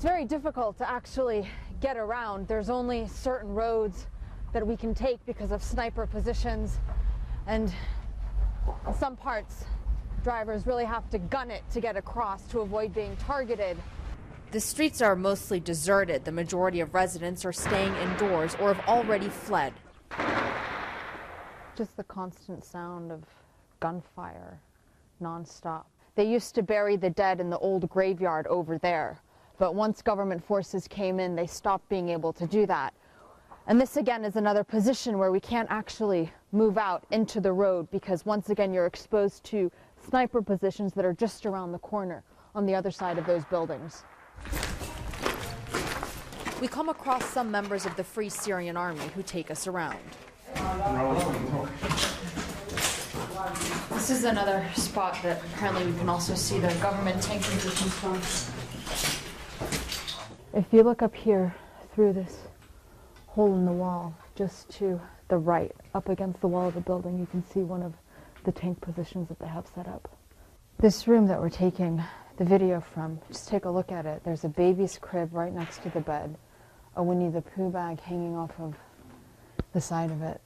very difficult to actually get around. There's only certain roads that we can take because of sniper positions, and in some parts drivers really have to gun it to get across to avoid being targeted. The streets are mostly deserted. The majority of residents are staying indoors or have already fled. Just the constant sound of gunfire nonstop. They used to bury the dead in the old graveyard over there, but once government forces came in, they stopped being able to do that. And this again is another position where we can't actually move out into the road because once again you're exposed to sniper positions that are just around the corner on the other side of those buildings. We come across some members of the Free Syrian Army who take us around. This is another spot that apparently we can also see the government tank positions from. If you look up here through this hole in the wall, just to the right, up against the wall of the building, you can see one of the tank positions that they have set up. This room that we're taking the video from, just take a look at it. There's a baby's crib right next to the bed, a Winnie the Pooh bag hanging off of the side of it.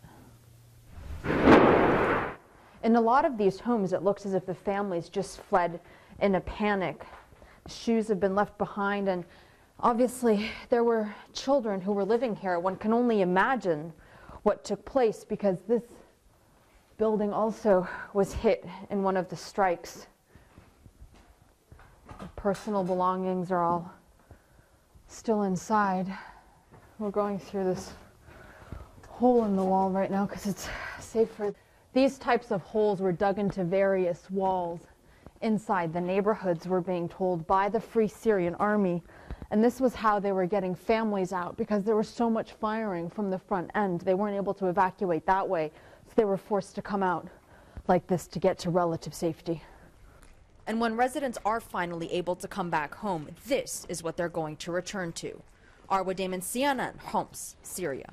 In a lot of these homes, it looks as if the families just fled in a panic. Shoes have been left behind, and obviously there were children who were living here. One can only imagine what took place because this building also was hit in one of the strikes. The personal belongings are all still inside. We're going through this hole in the wall right now because it's safer. These types of holes were dug into various walls inside the neighborhoods, we're being told, by the Free Syrian Army. And this was how they were getting families out because there was so much firing from the front end. They weren't able to evacuate that way, so they were forced to come out like this to get to relative safety. And when residents are finally able to come back home, this is what they're going to return to. Amerikan CNN, Homs, Syria.